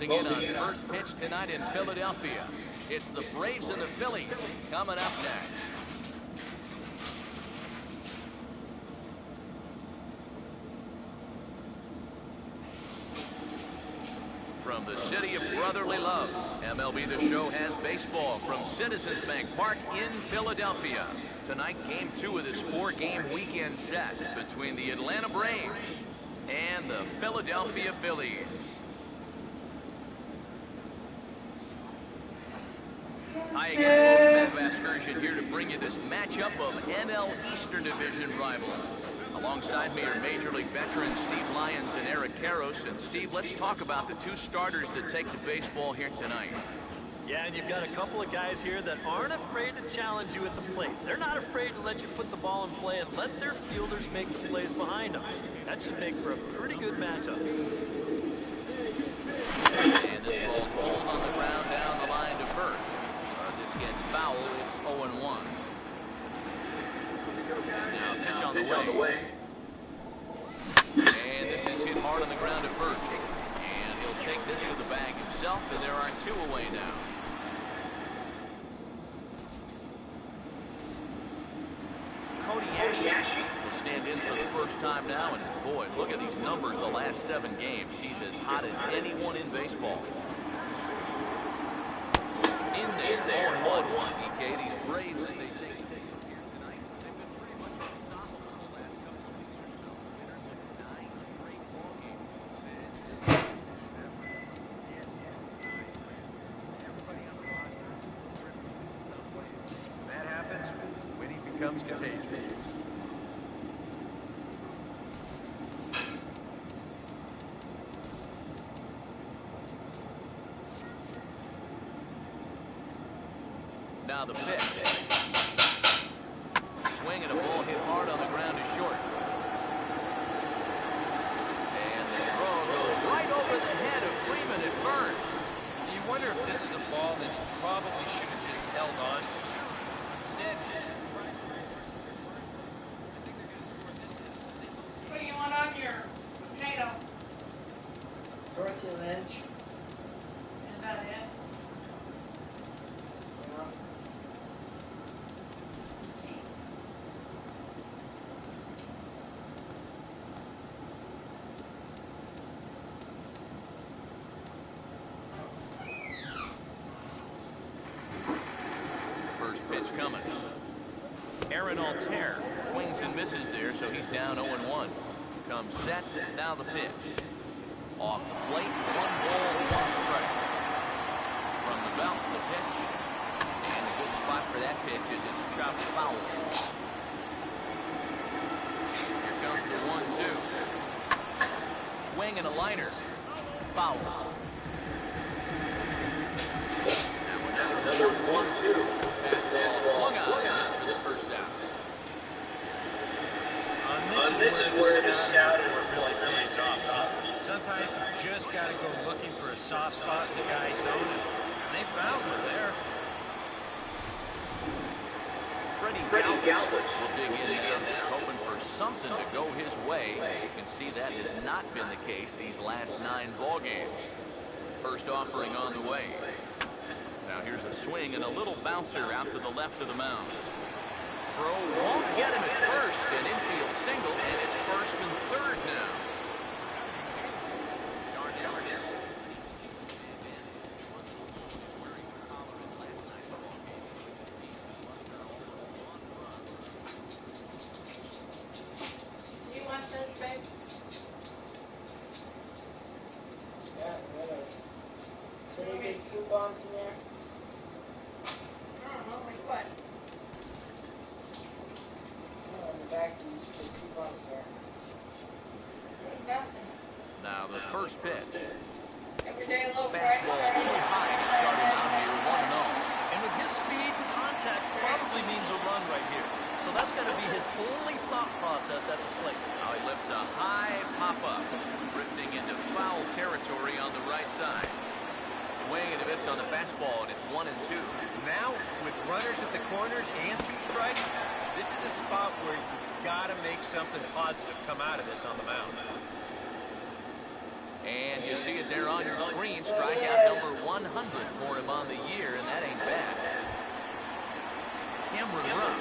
Closing in on first pitch tonight in Philadelphia. It's the Braves and the Phillies coming up next. From the city of brotherly love, MLB The Show has baseball from Citizens Bank Park in Philadelphia. Tonight, Game 2 of this 4-game weekend set between the Atlanta Braves and the Philadelphia Phillies. Hi again, folks. Matt Vasgersian here to bring you this matchup of NL Eastern Division rivals. Alongside me are Major League veterans Steve Lyons and Eric Karros. And Steve, let's talk about the two starters that take the baseball here tonight. Yeah, and you've got a couple of guys here that aren't afraid to challenge you at the plate. They're not afraid to let you put the ball in play and let their fielders make the plays behind them. That should make for a pretty good matchup. And this ball's pulled on the ground down the line to first. This gets foul. It's 0-1. Now pitch on the way. And this is hit hard on the ground to first. And he'll take this to the bag himself, and there are 2 away now. Cody Ashley will stand in for the first time now, and boy, look at these numbers the last 7 games. He's as hot as anyone in baseball. In there, 0-1. EK, these Braves, as they take here tonight, they've been pretty much unstoppable the last couple of weeks or so. Winners of 9 straight ball games. Everybody on the roster is driven in some way. When that happens, winning becomes contagious. Now the pitch. Swing and a ball hit hard on the ground is short. And the throw goes right over the head of Freeman at first. You wonder if this is a ball that he probably should have just held on to. Instead, what do you want on your potato? Dorothy Lynch. Is that it? Pitch coming. Aaron Altair swings and misses there, so he's down 0-1. Comes set, now the pitch. Off the plate, 1 ball, 1 strike. From the belt, the pitch. And a good spot for that pitch is it's chopped foul. Here comes the 1-2. Swing and a liner. Foul. Another 1-2. Swung on, missed for the first down. this is where the scouting really pays off. Sometimes you just got to go looking for a soft spot in the guy's zone, and they found one there. Freddie Galbraith will dig in again, just hoping for something to go his way. As you can see, that has not been the case these last 9 ball games. First offering on the way. Now here's a swing and a little bouncer out to the left of the mound. Throw won't get him at first, an infield single, and it's first and third now. Do you want this, babe? Yeah, really. So you get coupons in there? I don't know, like what? Oh, in the back, you see the coupons there. Nothing. Now the first pitch. Everyday low price. Fastball too high to start him out here 1-0. And with his speed, contact probably means a run right here. So that's got to be his only thought process at the plate. Now he lifts a high pop-up, drifting into foul territory on the right side. Swing and a miss on the fastball, and it's 1-2. Now, with runners at the corners and 2 strikes, this is a spot where you've got to make something positive come out of this on the mound. And you see it there on your screen. Strikeout number 100 for him on the year, and that ain't bad. Cameron Rupp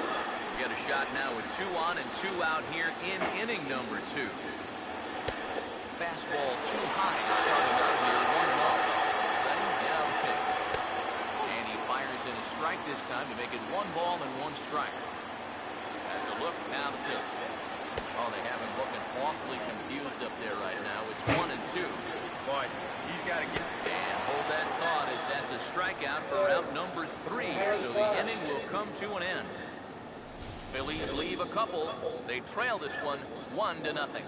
get a shot now with 2 on and 2 out here in inning number 2. Fastball too high to start him out here. 1-0. Ready? Now the pitch. And he fires in a strike this time to make it 1 ball and 1 strike. Has a look, now the pitch. Oh, they have him looking awfully confused up there right now. It's 1 and 2. Boy, he's got to get. And hold that thought as that's a strikeout for out number 3. So the inning will come to an end. Phillies leave a couple. They trail this one 1-0.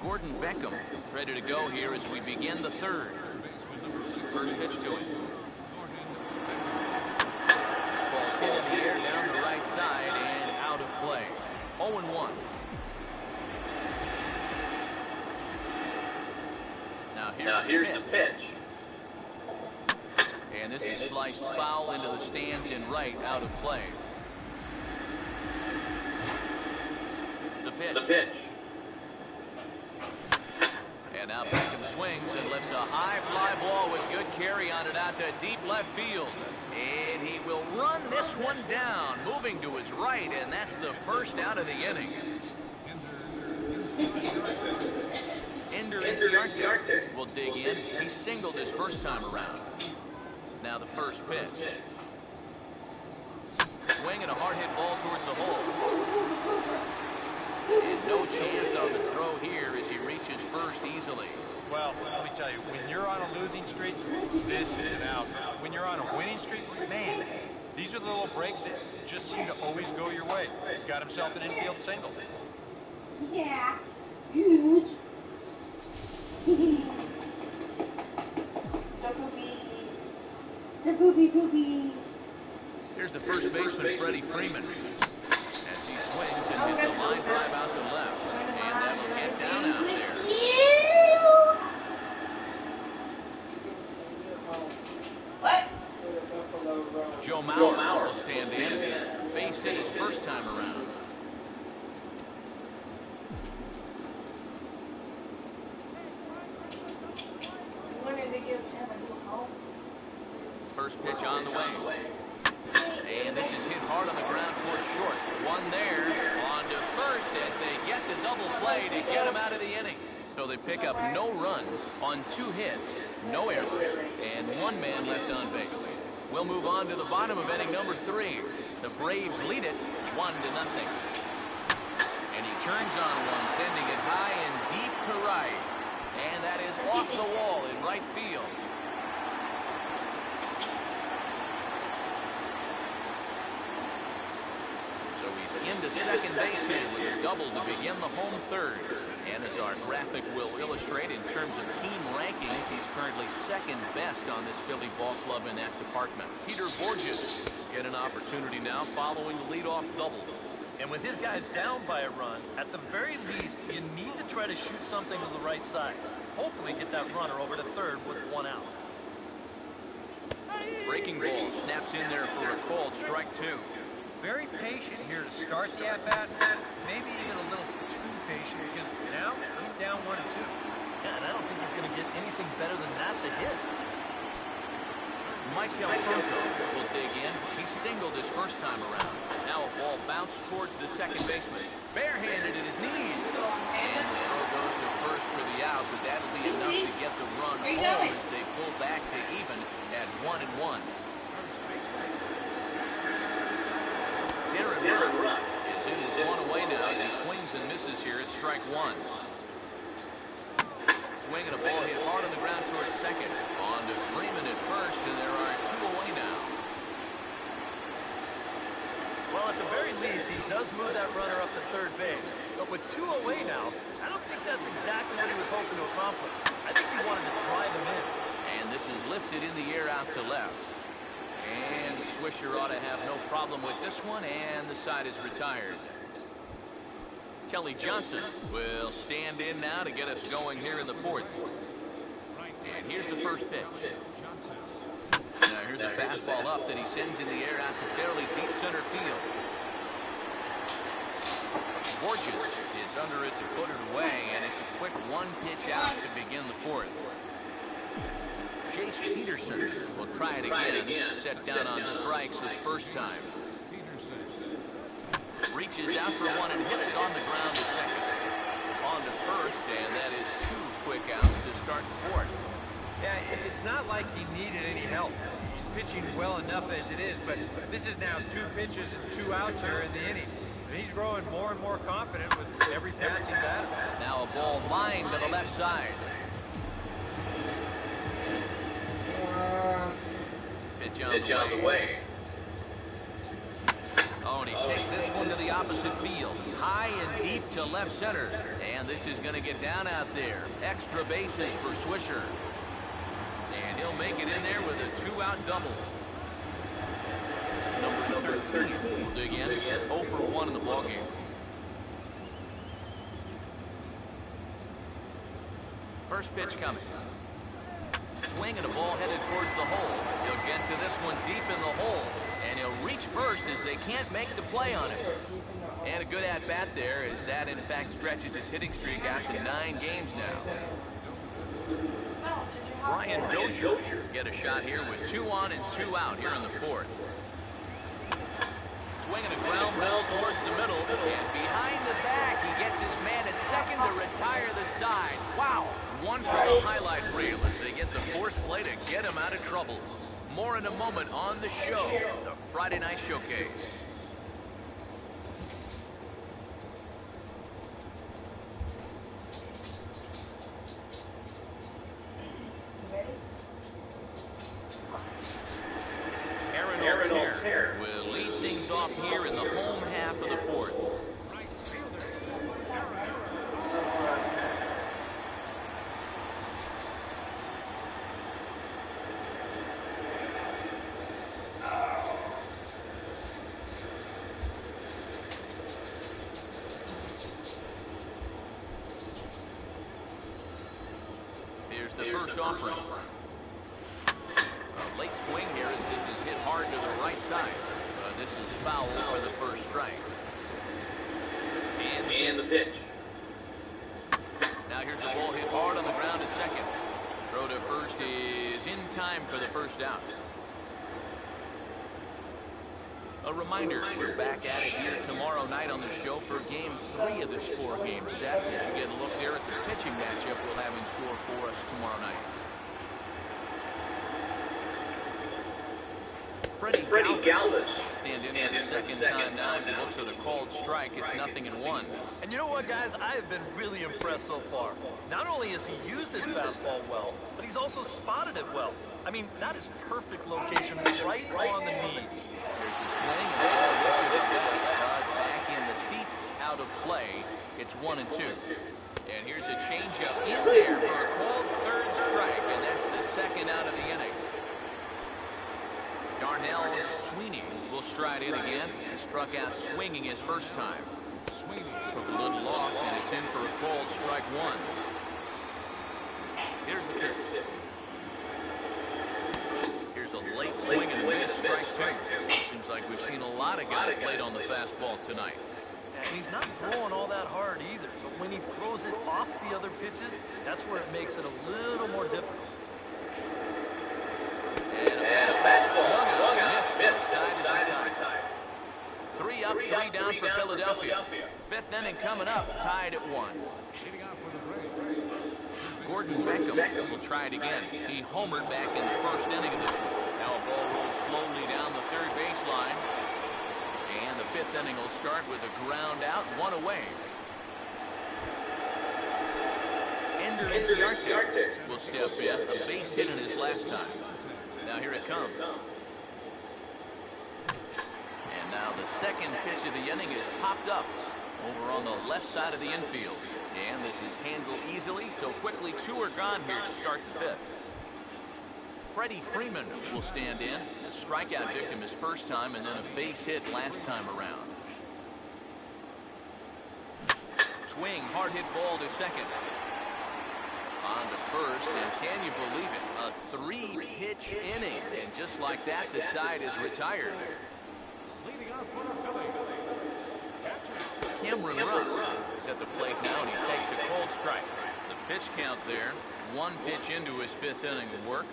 Gordon Beckham is ready to go here as we begin the 3rd. First pitch to him. This ball's hit in the air down the right side and out of play. 0-1. Now here's the pitch. And this is sliced foul into the stands in right, out of play. The pitch. And now Beckham swings and lifts a high fly ball with good carry on it out to deep left field. And he will run this one down, moving to his right, and that's the first out of the inning. Ender Inciarte will dig in. He singled his first time around. Now the first pitch. Swing and a hard hit ball towards the hole. And no chance on the throw here as he reaches first easily. Well, let me tell you, when you're on a losing streak, this is an out. When you're on a winning streak, man, these are the little breaks that just seem to always go your way. He's got himself an infield single. Yeah, huge. The poopy. Here's the first baseman, Freddie Freeman. As he swings and hits a line drive out to left. And that'll get down out there. What? Joe Mauer will stand in. Base hit his first time around. First pitch on the way. And this is hit hard on the ground towards short. One there. On to first as they get the double play to get him out of the inning. So they pick up no runs on 2 hits, no errors, and 1 man left on base. We'll move on to the bottom of inning number 3. The Braves lead it 1-0. And he turns on one, sending it high and deep to right. And that is off the wall in right field. So he's into second base here with a double to begin the home 3rd. And as our graphic will illustrate, in terms of team rankings, he's currently 2nd best on this Philly ball club in that department. Peter Borges get an opportunity now following the leadoff double. And with his guys down by a run, at the very least, you need to try to shoot something to the right side. Hopefully get that runner over to 3rd with 1 out. Breaking ball snaps in there for a called strike 2. Very patient here to start the at-bat. Maybe even a little too patient because now he's down 1 and 2. Yeah, and I don't think he's going to get anything better than that to hit. Michael Franco will dig in. He singled his first time around. Now a ball bounced towards the second baseman. Barehanded at his knees. And the throw goes to first for the out, but that'll be enough to get the run home as they pull back to even at 1-1. Darren Rupp is in with 1 away now as he swings and misses here at strike 1. Swing and a ball hit hard on the ground towards second. On to Freeman at first, and there are 2 away now. Well, at the very least, he does move that runner up to 3rd base. But with 2 away now, I don't think that's exactly what he was hoping to accomplish. I think he wanted to drive him in. And this is lifted in the air out to left. And Swisher ought to have no problem with this one, and the side is retired. Kelly Johnson will stand in now to get us going here in the 4th. And here's the first pitch. Now here's a fastball up that he sends in the air out to fairly deep center field. Borges is under it to put it away, and it's a quick one pitch out to begin the fourth. Joesph will try it again. Set down on strikes his first time. Reaches out for one and hits it on the ground to second. On to first, and that is 2 quick outs to start the fourth. Yeah, it's not like he needed any help. He's pitching well enough as it is, but this is now 2 pitches and 2 outs here in the inning. And he's growing more and more confident with every passing batter. Now a ball lined to the left side. Pitch on the way. Oh, and he takes this one to the opposite field. High and deep to left center. And this is going to get down out there. Extra bases for Swisher. And he'll make it in there with a 2-out double. Number 13 will dig in. 0 for 1 in the ballgame. First pitch coming. Swing and a ball headed towards the hole. He'll get to this one deep in the hole. And he'll reach first as they can't make the play on him. And a good at-bat there as that, in fact, stretches his hitting streak out to 9 games now. Brian Dozier get a shot here with 2 on and 2 out here in the fourth. Swinging a ground ball towards the middle. And behind the back, he gets his man at second to retire the side. Wow. One for the highlight reel as they get the force play to get him out of trouble. More in a moment on the show, the Friday Night Showcase. Aaron O'Hare will lead things off here in the home half of the fourth. Here's the first offering. A late swing here as this is hit hard to the right side. This is foul for the first strike. And the pitch. Now here's a ball hit hard on the ground to second. Throw to first is in time for the first out. A reminder, we're back at it here tomorrow night on the show for Game 3 of this 4-game set. As you get a look there at the pitching matchup we'll have in store for us tomorrow night. Freddie Galvis stand in for the second time now as he looks at a called strike. It's 0-1. And you know what, guys? I have been really impressed so far. Not only has he used his fastball well, but he's also spotted it well. I mean, that is perfect location right on the knees. There's a swing and a ball lifted at best, but back in the seats out of play. It's 1-2. And here's a changeup in there for a called third strike, and that's the second out of the inning. Darnell Sweeney will stride in again. He struck out swinging his first time. Sweeney took a little off, and it's in for a called strike 1. Here's the pitch. Here's a late swing and a miss, strike 2. Seems like we've seen a lot of guys late on the fastball tonight. And he's not throwing all that hard either, but when he throws it off the other pitches, that's where it makes it a little more difficult. And a fastball. Miss. Side is retired. 3 up, 3 down for Philadelphia. 5th inning coming up, tied at 1. Gordon Beckham will try it again. He homered back in the first inning of this one. Now a ball rolls slowly down the third baseline. And the 5th inning will start with a ground out, 1 away. Ender Inciarte will step in. A base hit in his last time. Now here it comes. And now the second pitch of the inning is popped up over on the left side of the infield. And this is handled easily, so quickly 2 are gone here to start the 5th. Freddie Freeman will stand in. A strikeout victim his first time, and then a base hit last time around. Swing, hard hit ball to second. On to first, and can you believe it? A 3-pitch inning. And just like that, the side is retired. Cameron Rupp is at the plate now, and he takes a cold strike. The pitch count there, 1 pitch into his 5th inning of work.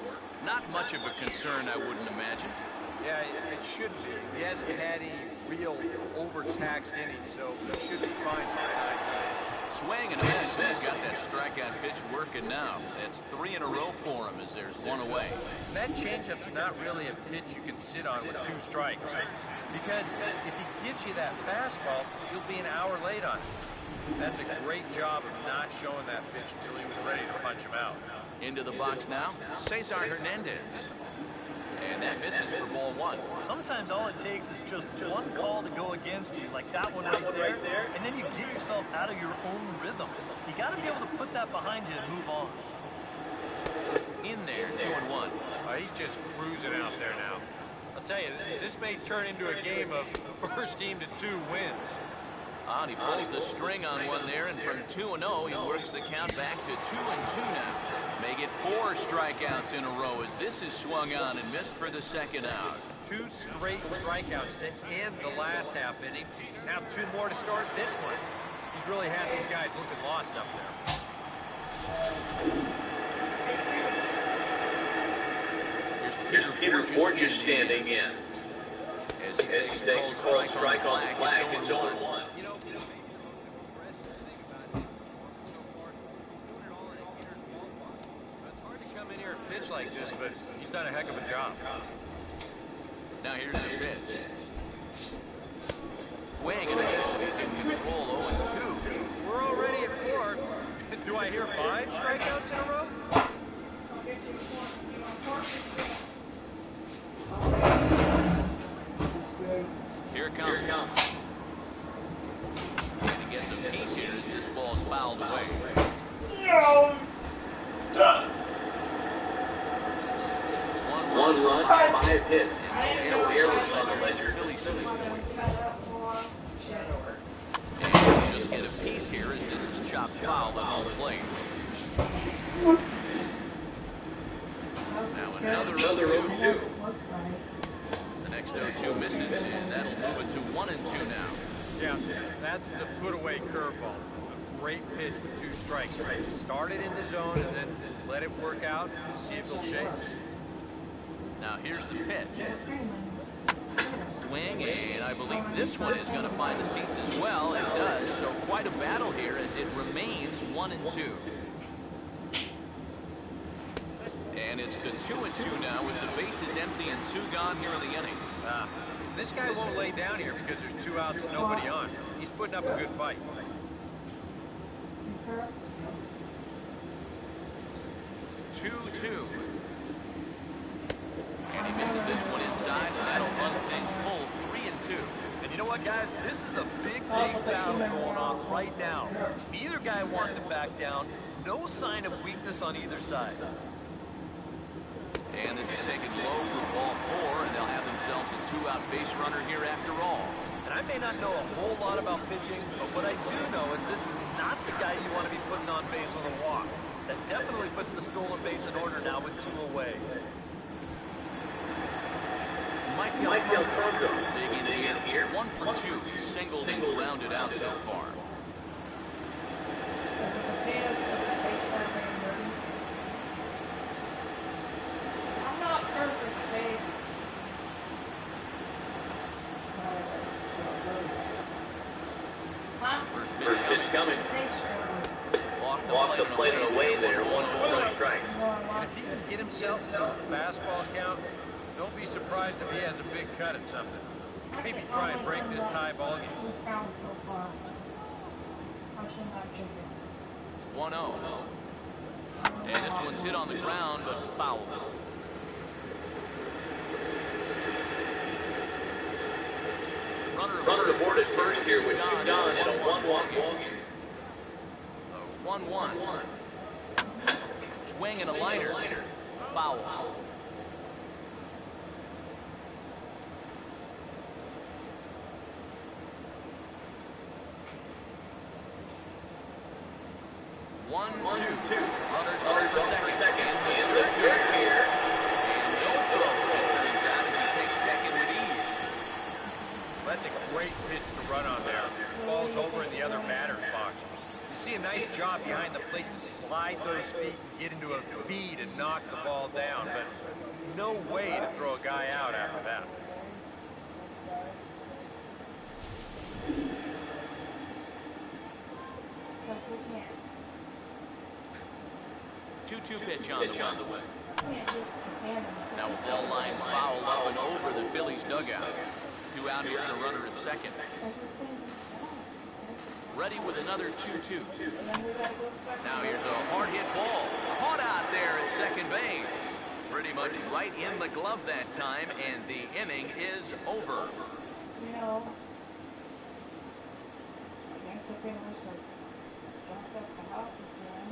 Not much of a concern, I wouldn't imagine. Yeah, it shouldn't be. He hasn't had any real overtaxed innings, so he should be fine for the time being. Swing and a miss, and he's got that strikeout pitch working now. That's 3 in a row for him as there's 1 away. That changeup's not really a pitch you can sit on with 2 strikes. Because if he gives you that fastball, you'll be an hour late on it. That's a great job of not showing that pitch until he was ready to punch him out. Into the box now, Cesar Hernandez. And that misses for ball 1. Sometimes all it takes is just one call to go against you, like that one right there, and then you get yourself out of your own rhythm. You got to be able to put that behind you and move on. In there, 2-1. He's just cruising out there now. I'll tell you, this may turn into a game of first team to 2 wins. And he pulls the string on one there, and from 2-0, he works the count back to 2-2 now. May get 4 strikeouts in a row as this is swung on and missed for the 2nd out. 2 straight strikeouts to end the last half inning. Now 2 more to start this one. He's really had these guys looking lost up there. Here's Peter Borges standing in. As he takes a cold strike on the flag, it's 0-1. Pitch like this, but he's done a heck of a job. Now here's the pitch. Swing and a miss, and he's in control. 0-2. We're already at 4. Do I hear 5 strikeouts in a row? Here it comes. And he gets a piece here as this ball's fouled away. One run, 5 hits, no errors on the ledger. Phillies and just get a piece here as this is chopped foul on the plate. Now another 0-2. The next 0-2 misses, and that'll move it to 1-2 now. Yeah, that's the put-away curveball. A great pitch with 2 strikes. Start it in the zone and then let it work out and see if they'll chase. Now here's the pitch. Swing, and I believe this one is going to find the seats as well. It does, so quite a battle here as it remains 1-2. And it's to 2-2 now with the bases empty and 2 gone here in the inning. This guy won't lay down here because there's 2 outs and nobody on. He's putting up a good fight. 2-2. And he misses this one inside, and that'll run things full 3-2. And you know what, guys? This is a big battle going on right now. Neither guy wanted to back down. No sign of weakness on either side. And this is taken low for ball 4, and they'll have themselves a 2-out base runner here after all. And I may not know a whole lot about pitching, but what I do know is this is not the guy you want to be putting on base with a walk. That definitely puts the stolen base in order now with 2 away. Mike Alfonso digging in here. 1 for 2. Singled and grounded out so far. I'm not perfect, babe. First pitch coming. Off the plate and away there. 1 strike. And if he can get himself to a fastball count, don't be surprised if he has a big cut at something. Maybe try and break this tie ball game. 1-0. And this one's hit on the ground, but fouled. Runner aboard at first here with 2 gone in a 1-1 ball game. 1-1. Swing and a liner. Foul. 1-2. Runners on for second. And the 3rd here. slide those feet and get into a beat and knock the ball down, but no way to throw a guy out after that. 2-2 pitch on the way. Now a ball line fouled up and over the Phillies dugout. 2 out here and a runner at second. Ready with another 2-2. Now here's a hard hit ball. Caught out there at second base. Pretty much right in the glove that time, and the inning is over. You know, I guess if it was like jumped up the house again,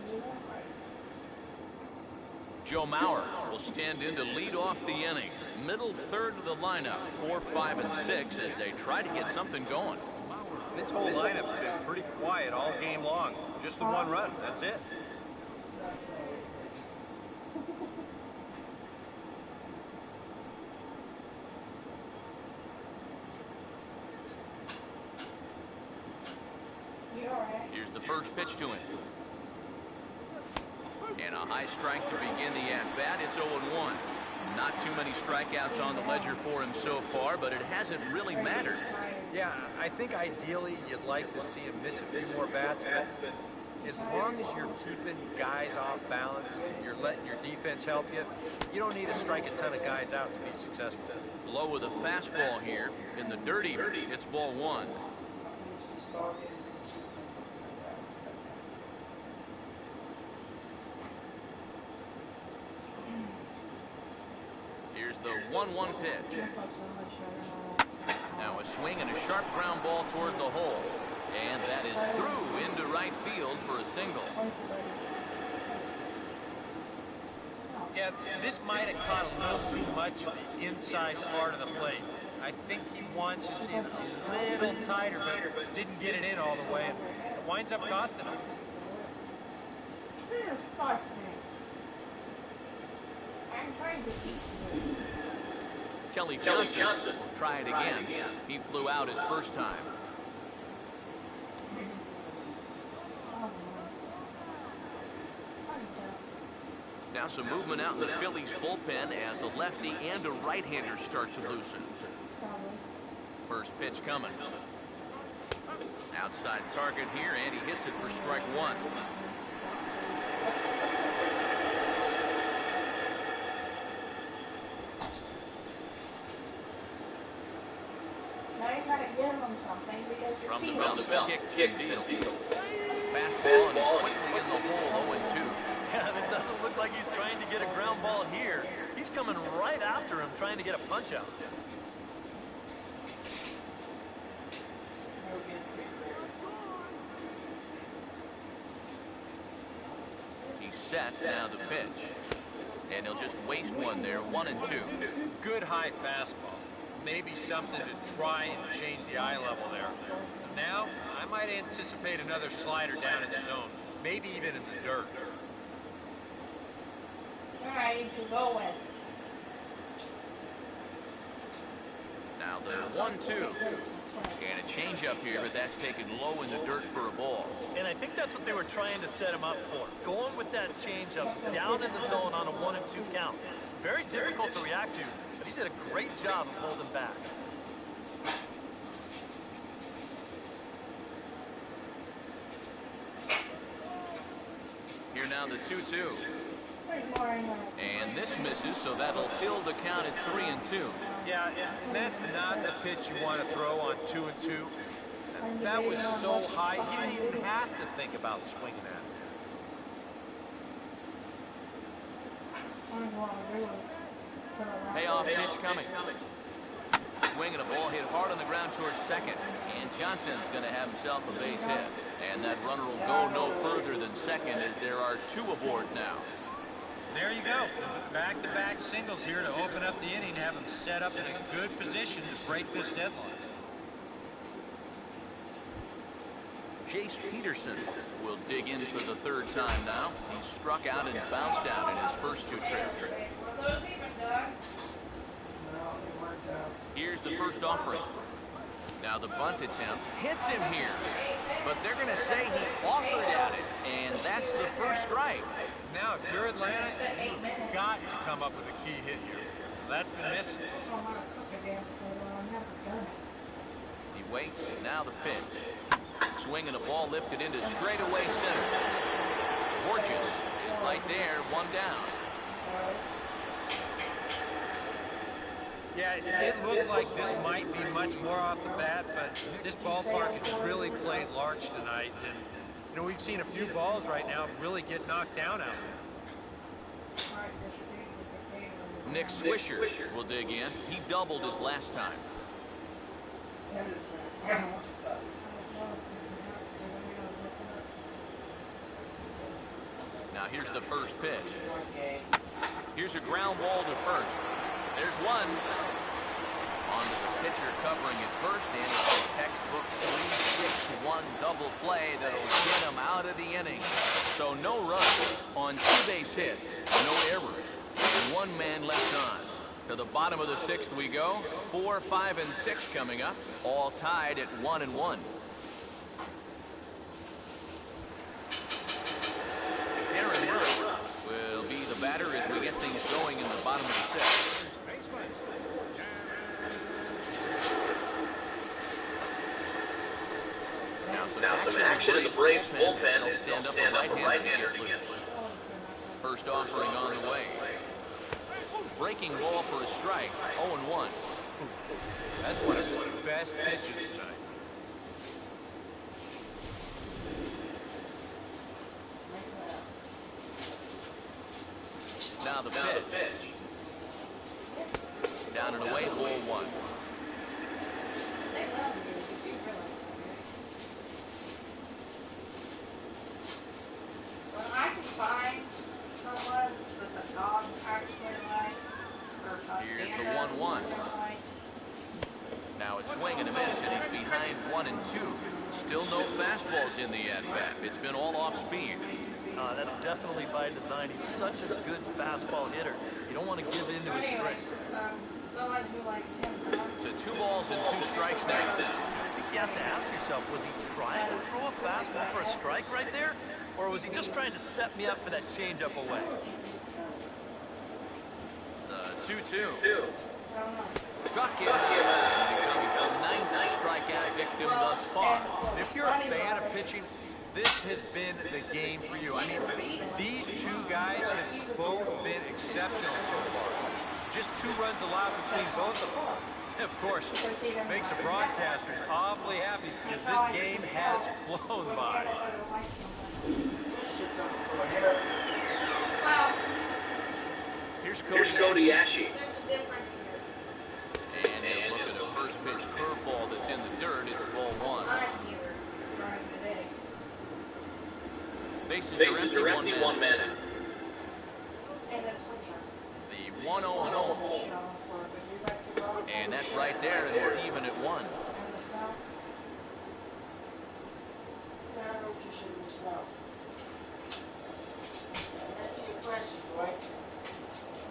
you know, right. Joe Mauer will stand in to lead off the inning. Middle third of the lineup, 4, 5, and 6 as they try to get something going. This whole lineup's been pretty quiet all game long. Just the one run, that's it. Here's the first pitch to him. And a high strike to begin the at-bat. It's 0-1. Not too many strikeouts on the ledger for him so far, but it hasn't really mattered. Yeah, I think ideally you'd like to see him miss a few more bats, but as long as you're keeping guys off balance and you're letting your defense help you, you don't need to strike a ton of guys out to be successful. Low with a fastball here in the dirt eater. It's ball 1. Here's the 1-1 pitch. Now a swing and a sharp ground ball toward the hole. And that is through into right field for a single. Yeah, this might have caught a little too much of the inside part of the plate. I think he wants his in a little tighter, but didn't get it in all the way. And it winds up costing him. I'm trying to teach you. Kelly Johnson will try it again. He flew out his first time. Now some movement out in the Phillies bullpen as a lefty and a right-hander start to loosen. First pitch coming. Outside target here, and he hits it for strike 1. Now you gotta give them something because your From team the belt, kick deal. Fastball and it's quickly in the hole, 0-2. Yeah, it doesn't look like he's trying to get a ground ball here. He's coming right after him, trying to get a punch out. He's set, now the pitch. And he'll just waste one there, 1-2. Good high fastball. Maybe something to try and change the eye level there. Now, I might anticipate another slider down in the zone. Maybe even in the dirt. Alright, to go with. Now the 1-2. And a changeup here, but that's taken low in the dirt for a ball. And I think that's what they were trying to set him up for. Going with that changeup down in the zone on a 1-2 count. Very difficult to react to, but he did a great job of holding back. Here now the 2-2. And this misses, so that'll fill the count at 3-2. Yeah, and that's not the pitch you want to throw on 2-2. That was so high, you didn't even have to think about swinging at it. Payoff pitch coming. Swinging a ball hit hard on the ground towards second. And Johnson's going to have himself a base hit. And that runner will go no further than second as there are 2 aboard now. There you go. Back-to-back singles here to open up the inning, have him set up in a good position to break this deadline. Jace Peterson will dig in for the 3rd time now. He struck out and bounced out in his first 2 trips. Here's the first offering. Now the bunt attempt hits him here, but they're going to say he offered at it, and that's the first strike. Now, if you're Atlanta, you've got to come up with a key hit here. So that's been missing. He waits, and now the pitch. Swing and a ball lifted into straightaway center. Borges is right there, one down. Yeah, it looked like this might be much more off the bat, but this ballpark has really played large tonight. And, you know, we've seen a few balls right now really get knocked down out there. Nick Swisher will dig in. He doubled his last time. Now here's the first pitch. Here's a ground ball to first. There's one. On to the pitcher covering at first, and it's a textbook 3-6-1 double play that'll get him out of the inning. So no runs on 2 base hits, no errors, and 1 man left on. To the bottom of the 6th we go. 4, 5, and 6 coming up, all tied at 1-1. Aaron Burke will be the batter as we get things going in the bottom of the 6th. Now some action in the Braves bullpen. They'll stand up a right-hander to get loose. First offering on the way. Breaking ball for a strike. 0-1. That's one of his best pitches tonight. Now the pitch. Down and away, ball 1. When I can find someone with a dog actually like, or a Here's the panda 1-1. like, Now it's swing and a miss, and he's behind 1 and 2. Still no fastballs in the at-bat. It's been all off speed. That's definitely by design. He's such a good fastball hitter. You don't want to give in to his strength. someone who likes him. To 2 balls and 2 strikes now. I think you have to ask yourself, was he trying to throw a fastball for a strike right there? Or was he just trying to set me up for that changeup away? The 2-2. Struck him. And becomes the 9th strikeout victim thus far. And if you're a fan of pitching, this has been the game for you. I mean, these 2 guys have both been exceptional so far. Just 2 runs allowed between both of them. And of course, makes the broadcasters awfully happy because this game has flown by. Here's Cody Ashe. There's a difference here. And he'll look at a first pitch curveball that's in the dirt. It's ball 1. I'm here trying today. Bases are empty, 1 man. And that's winter. The 1-0-0. And that's right there, and we're even at 1. And the snow? No, you shouldn't snow. That's your question, right?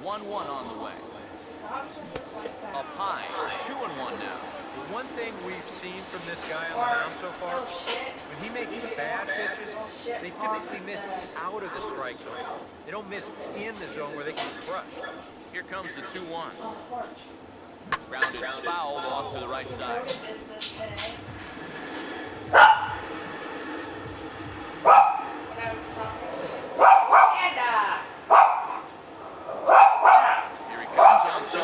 1-1 on the way. Dogs are just like that. Up high, 2-1 now. The one thing we've seen from this guy on the mound so far, when he makes bad pitches, they typically miss out of the strike zone. They don't miss in the zone where they can crush. Here comes the 2-1. Grounded fouled off to the right side. Here he comes on 2-2.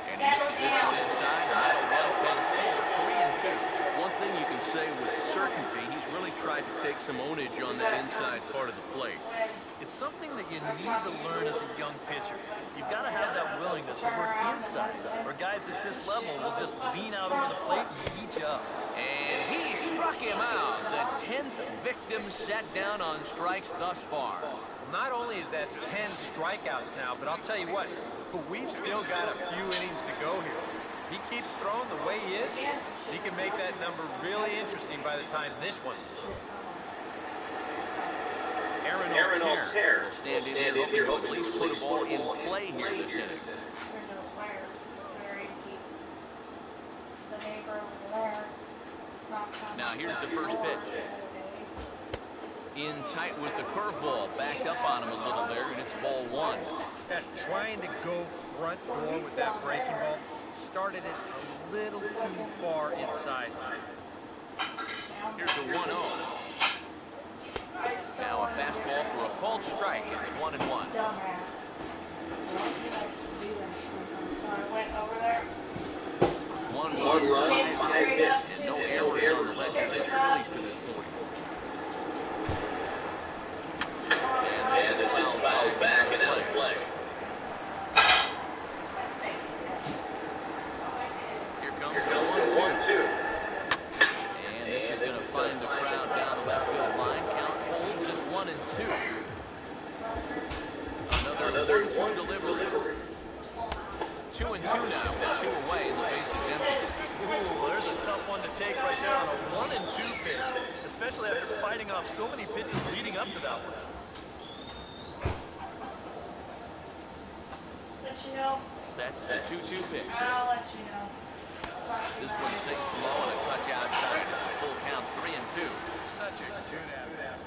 And he gets this one inside. That'll run things forward. 3-2. One thing you can say with certainty, he's really tried to take some ownage on that inside part of the plate. It's something that you need to learn as a young pitcher. You've got to have that willingness to work inside, or guys at this level will just lean out over the plate and eat you up. And he struck him out. The 10th victim set down on strikes thus far. Not only is that 10 strikeouts now, but I'll tell you what, we've still got a few innings to go here. He keeps throwing the way he is, he can make that number really interesting by the time this one's through. Aaron Altair will stand in here, hoping to at least put a ball in play here this inning. There's no fire. It's our 18. the neighbor over there. Now here's the first pitch. In tight with the curveball. Backed up on him a little there, and it's ball one. Yeah, trying to go front door with that breaking ball started it a little too far inside. Here's a 1-0. Now a fastball for a called strike. It's 1-1. Dumbass. He likes to do that sometimes. So I went over there. One run, five hits, and no errors on the ledger for the Phillies to this point. And it's fouled back and out of play. Here comes the 1-2. And this is going to find the crowd down the left field line. Count holds at 1-2. Another 1-2 delivery. 2-2 now with 2 away and the base is empty. Ooh, there's a tough one to take right there on a 1-2 pitch, especially after fighting off so many pitches leading up to that one. Let you know. That's the 2-2 pitch. I'll let you know. This one sinks low and a touch outside. It's a full count, 3-2. Such a good at-bat.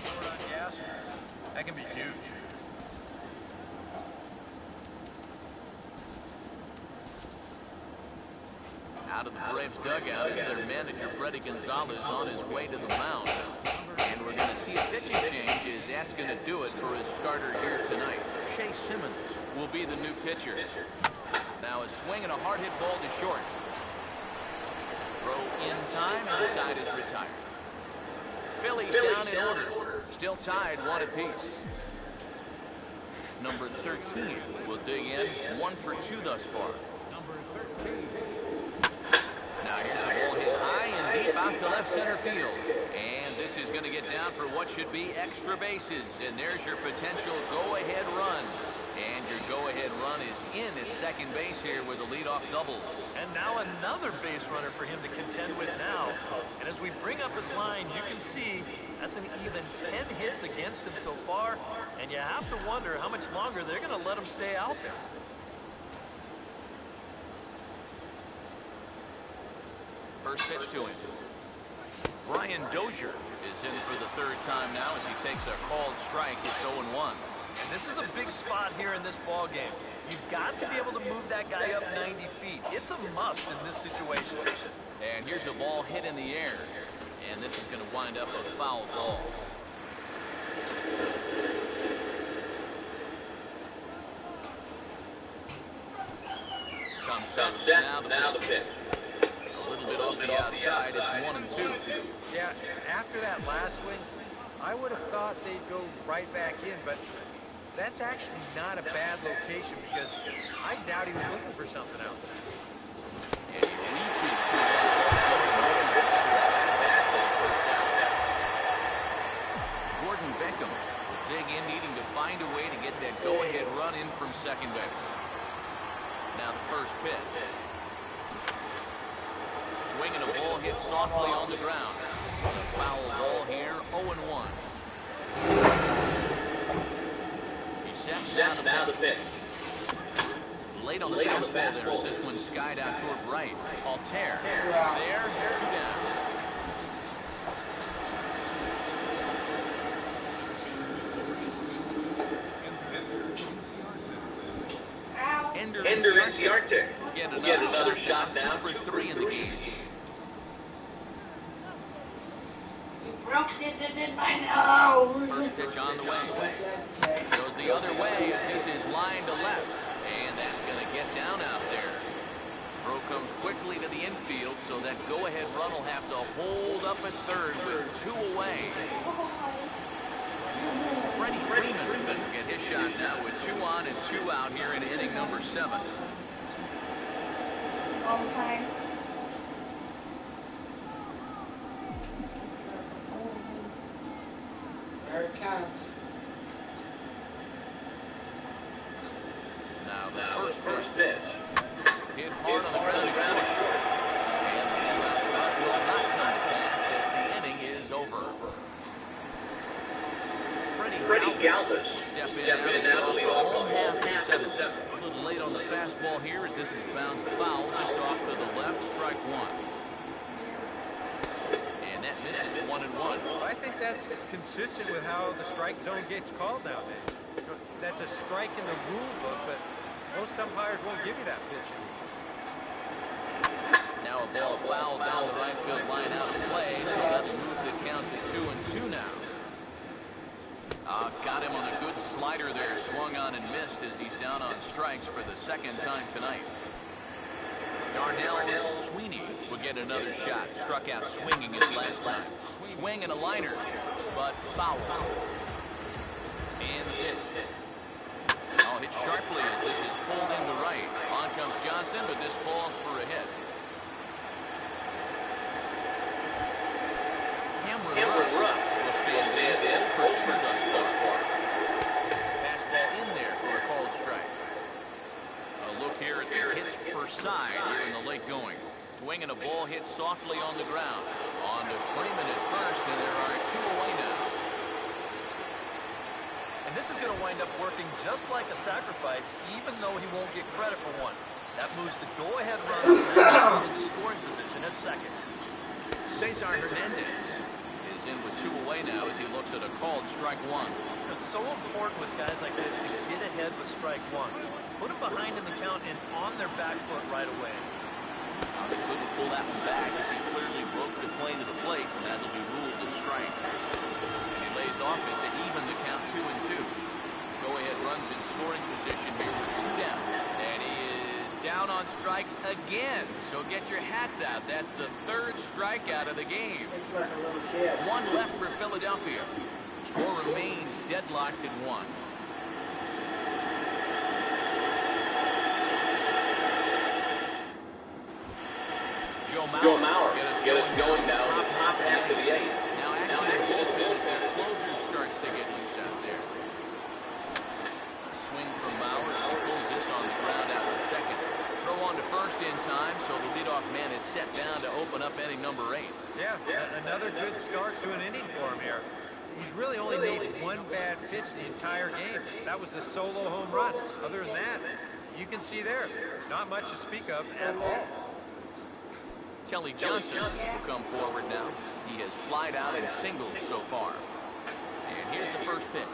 Short on gas. That can be huge. Out of the Braves dugout is their manager, Freddie Gonzalez, on his way to the mound. And we're going to see a pitching change as that's going to do it for his starter here tonight. Shea Simmons will be the new pitcher. Now a swing and a hard hit ball to short. Throw in time and the side is retired. Phillies down in order. Still tied 1 apiece. Number 13 will dig in. 1 for 2 thus far. Number 13. Now here's a ball hit high and deep out to left center field. And this is going to get down for what should be extra bases. And there's your potential go-ahead run. And your go-ahead run is in at second base here with a leadoff double. And now another base runner for him to contend with now. And as we bring up his line, you can see that's an even 10 hits against him so far. And you have to wonder how much longer they're going to let him stay out there. First pitch to him. Brian Dozier is in for the 3rd time now as he takes a called strike. It's 0-1. And this is a big spot here in this ball game. You've got to be able to move that guy up 90 feet. It's a must in this situation. And here's a ball hit in the air. And this is going to wind up a foul ball. Comes set. Now the pitch. A little bit off the outside. It's 1-2. Yeah, after that last swing, I would have thought they'd go right back in, but that's actually not a bad location because I doubt he was looking for something out there. And he reaches for Gordon Beckham will dig in, needing to find a way to get that go-ahead run in from second base. Now the first pitch. Swinging a ball hit softly on the ground. A foul ball here, 0-1. He's set now the pitch. Late on the fastball there as this one skied out toward right. Altair there, 2 down. Ender Inciarte will get another shot now for 3 in the game. Broke it in my nose. First pitch on the way. Goes the other way as this is lined to left. And that's going to get down out there. Throw comes quickly to the infield, so that go-ahead run will have to hold up at third with 2 away. Freddie Freeman will get his shot now with 2 on and 2 out here in inning number 7. All the time. There it counts. Now the first pitch. Hit hard on the ground to short. And the 2-out run will not come to pass as the inning is over. Freddie Step in now to lead off the half of the seventh. A little late on the fastball here as this is bounced foul just off to the left, strike one. And that misses 1-1. Well, I think that's consistent with how the strike zone gets called nowadays. That's a strike in the rule book, but most umpires won't give you that pitch. Now a ball foul down the right field line out of play, so that's moved the count to 2-2 now. Got him on a good slider there, swung on and missed as he's down on strikes for the second time tonight. Darnell Sweeney will get another shot. Struck out swinging his last time. Swing and a liner, but foul. And the pitch. Oh, hit sharply as this is pulled into right. On comes Johnson, but this falls for a hit. Cameron Rupp will stand in for 2 thus far. Fastball in there for a called strike. A look here at the hits per side here in the late going. Swing and a ball hit softly on the ground. On to Freeman at first, and there are 2 away now. And this is going to wind up working just like a sacrifice, even though he won't get credit for one. That moves the go-ahead runner into scoring position at second. Cesar Hernandez is in with 2 away now as he looks at a called strike one. It's so important with guys like this to get ahead with strike one. Put them behind in the count and on their back foot right away. They couldn't pull that one back as he clearly broke the plane to the plate, and that'll be ruled a strike. And he lays off it to even the count 2-2. Go-ahead runs in scoring position here with 2 down. And he is down on strikes again. So get your hats out. That's the 3rd strikeout of the game. It's like a little kid. 1 left for Philadelphia. Score remains deadlocked at 1. Joe Mauer get us going now in the top half of the 8th. Now actually the bullpen as their closer starts to get loose out there. A swing from Mauer as he pulls this on the ground out to second. Throw on to first in time, so the leadoff man is set down to open up inning number 8. Yeah, another good start to an inning for him here. He's really only made 1 bad pitch the entire game. That was the solo home run. Other than that, you can see there, not much to speak of at all. Kelly Johnson will come forward now. He has flied out and singled so far. And here's the first pitch.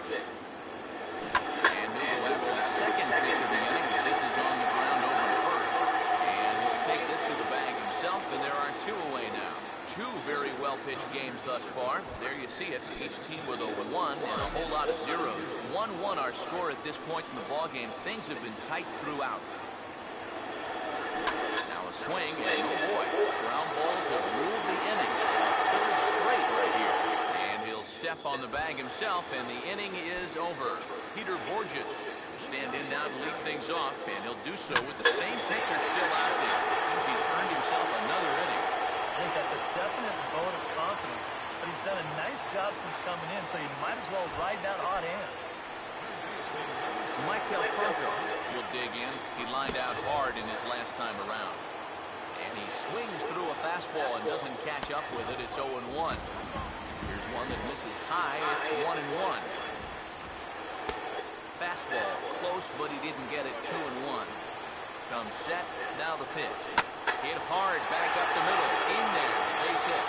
And he'll go after the second pitch of the inning. This is on the ground over to first. And he'll take this to the bag himself, and there are 2 away now. 2 very well-pitched games thus far. There you see it. Each team with a 1 and a whole lot of zeros. 1-1 our score at this point in the ballgame. Things have been tight throughout. Swing, and oh boy, ground balls have ruled the inning. A 3rd straight right here. And he'll step on the bag himself, and the inning is over. Peter Borges will stand in now to lead things off, and he'll do so with the same pitcher still out there. Means he's earned himself another inning. I think that's a definite vote of confidence, but he's done a nice job since coming in, so you might as well ride that hot hand. Michael Franco will dig in. He lined out hard in his last time around. And he swings through a fastball and doesn't catch up with it. It's 0-1. Here's one that misses high. It's 1-1. Fastball close, but he didn't get it. 2-1. Comes set. Now the pitch. Hit hard back up the middle. In there. Base hit.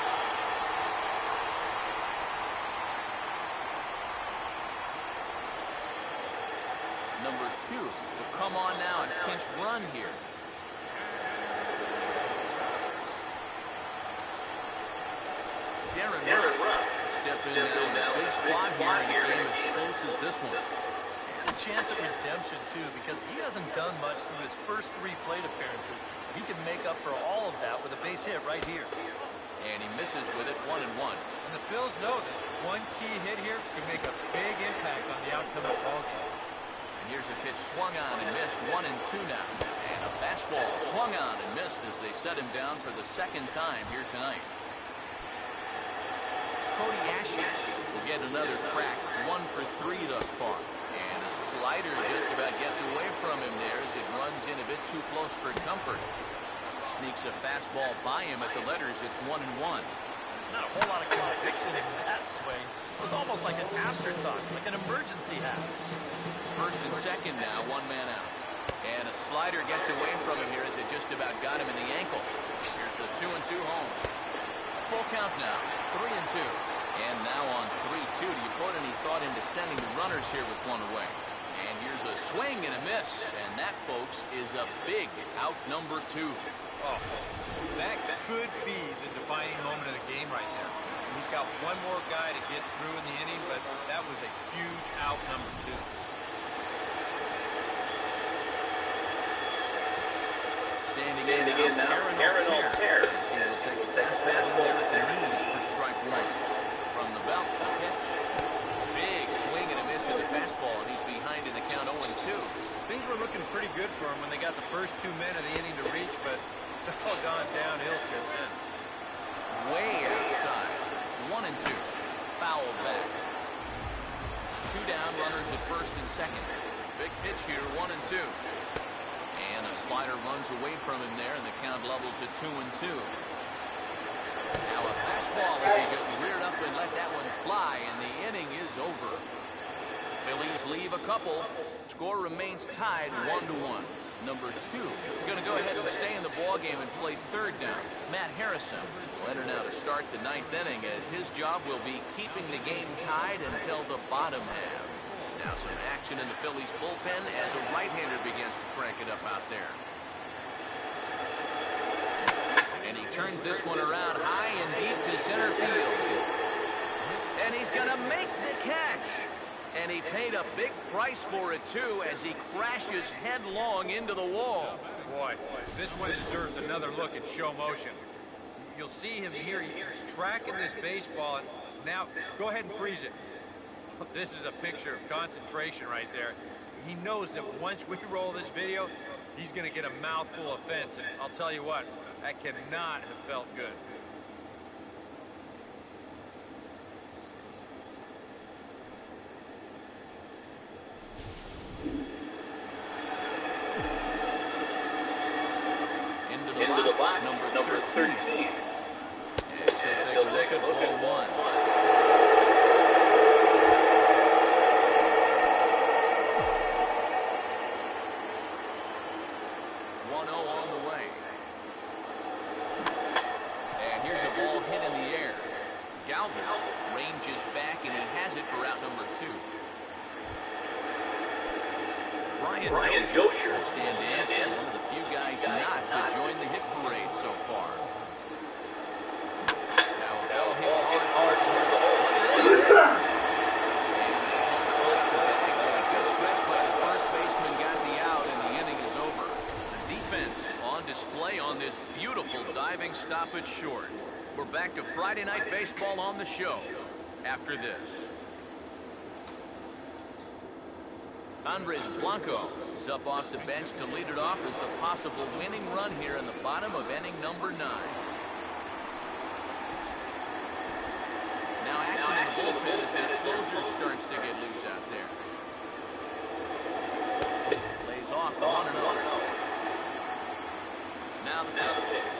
Number 2 to come on now and pinch run here. Darren Rupp stepped in now. Big spot here in a game as close as this one. There's a chance at redemption, too, because he hasn't done much through his first 3 plate appearances. He can make up for all of that with a base hit right here. And he misses with it 1-1. And the Phils know that one key hit here can make a big impact on the outcome of the ballgame. And here's a pitch swung on and missed. 1-2 now. And a fastball swung on and missed as they set him down for the 2nd time here tonight. Cody Ashley will get another crack. 1 for 3 thus far. And a slider just about gets away from him there as it runs in a bit too close for comfort. Sneaks a fastball by him at the letters. It's 1-1. There's not a whole lot of conviction in that swing. was almost like an afterthought, like an emergency hat. First and second now, one man out. And a slider gets away from him here as it just about got him in the ankle. Here's the 2-2 home. Full count now, 3-2. And now on 3-2, do you put any thought into sending the runners here with one away? And here's a swing and a miss. And that, folks, is a big out number 2. Oh, that could be the defining moment of the game right there. He's got one more guy to get through in the inning, but that was a huge out number 2. Standing in now, Aaron Altair. He will take the fastball in there at the knees for strike 1. From the belt, the pitch. Big swing and a miss at the fastball, and he's behind in the count 0-2. Things were looking pretty good for him when they got the first 2 men of the inning to reach, but it's all gone downhill since then. Way outside. 1-2. Foul back. 2 down, runners at first and second. Big pitch here, 1-2. And a slider runs away from him there, and the count levels at 2-2. Now a fastball as he just reared up and let that one fly, and the inning is over. Phillies leave a couple. Score remains tied 1-1. Number 2 is going to go ahead and stay in the ballgame and play third down. Matt Harrison will enter now to start the 9th inning, as his job will be keeping the game tied until the bottom half. Now some action in the Phillies bullpen as a right-hander begins to crank it up out there. And he turns this one around high and deep to center field. And he's going to make the catch. And he paid a big price for it, too, as he crashes headlong into the wall. Boy, this one deserves another look at show motion. You'll see him here. He's tracking this baseball. And now, go ahead and freeze it. This is a picture of concentration right there. He knows that once we roll this video, he's going to get a mouthful of fence. And I'll tell you what, that cannot have felt good. Into the box, number 13. And he'll take a look at ball 1. Ranges back, and he has it for out number 2. Brian Joesph will stand in, one of the few guys not to join the hit parade so far. Now a ball hit hard towards the hole. And a good stretch by the first baseman got the out, and the inning is over. The defense on display on this beautiful diving stop at short. We're back to Friday Night Baseball on the show after this. Andres Blanco is up off the bench to lead it off as the possible winning run here in the bottom of inning number 9. Now action in the bullpen as the closer starts to get loose out there. Lays off the 1-0. Now the pitch.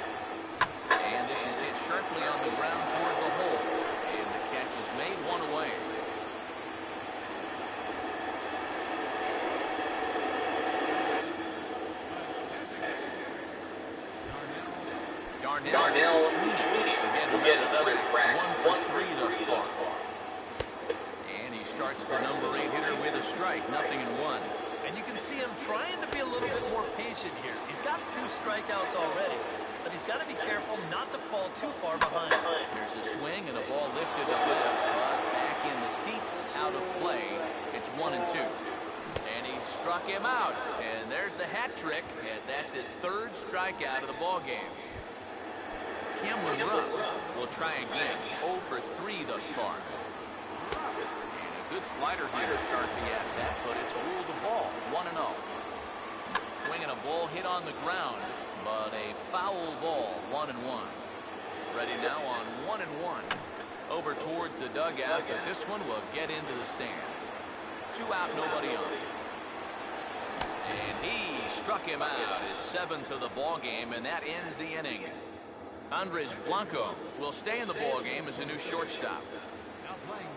And this is hit sharply on the ground toward the hole. And the catch is made, 1 away. Darnell will get another crack. 1 for 3 thus far. And he starts the number 8 hitter with a strike, 0-1. And you can see him trying to be a little bit more patient here. He's got 2 strikeouts already, but he's got to be careful not to fall too far behind. There's a swing and a ball lifted to left, but back in the seats, out of play. It's 1-2. And he struck him out. And there's the hat trick, as that's his 3rd strikeout of the ball game. Cameron Rupp will try again. 0 for 3 thus far. And a good slider here to start the at-bat, but it's ruled a ball. 1-0. Swinging a ball hit on the ground, but a foul ball. 1-1. Ready now on 1-1. Over towards the dugout, but this one will get into the stands. 2 out, nobody on. And he struck him out, his 7th of the ball game, and that ends the inning. Andres Blanco will stay in the ball game as a new shortstop. Now playing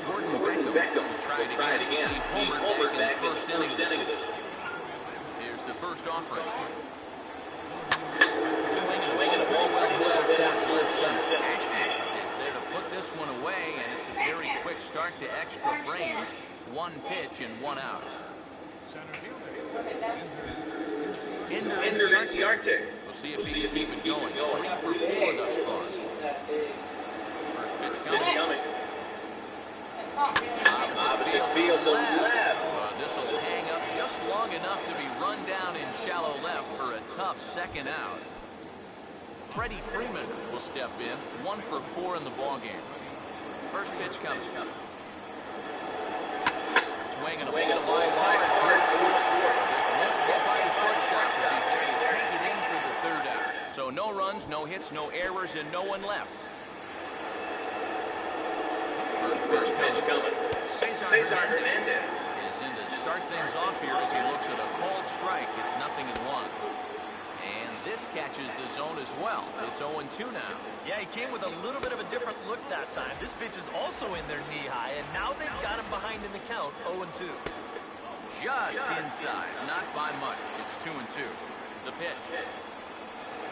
Gordon Beckham will try it again. He homered back in the first inning of this. Here's the first offering. Swinging a ball well towards left center. Ashton is there to put this one away, and it's a very quick start to extra frames. One pitch and one out. Ender Inciarte. We'll see if he can keep it going. 3 for 4 thus far. First pitch coming. Opposite field to left. This will hang up just long enough to be run down in shallow left for a tough second out. Freddie Freeman will step in. 1 for 4 in the ballgame. First pitch coming. Swinging a ball hard towards short. This won't get by the shortstop as he's there to take it in for the third out. So no runs, no hits, no errors, and no one left. First pitch coming. Cesar Hernandez is in to start things off here as he looks at a called strike. It's 0-1. And this catches the zone as well. It's 0-2 now. Yeah, he came with a little bit of a different look that time. This pitch is also in their knee high, and now they've got him behind in the count, 0-2. Just inside, not by much. It's 2-2. The pitch.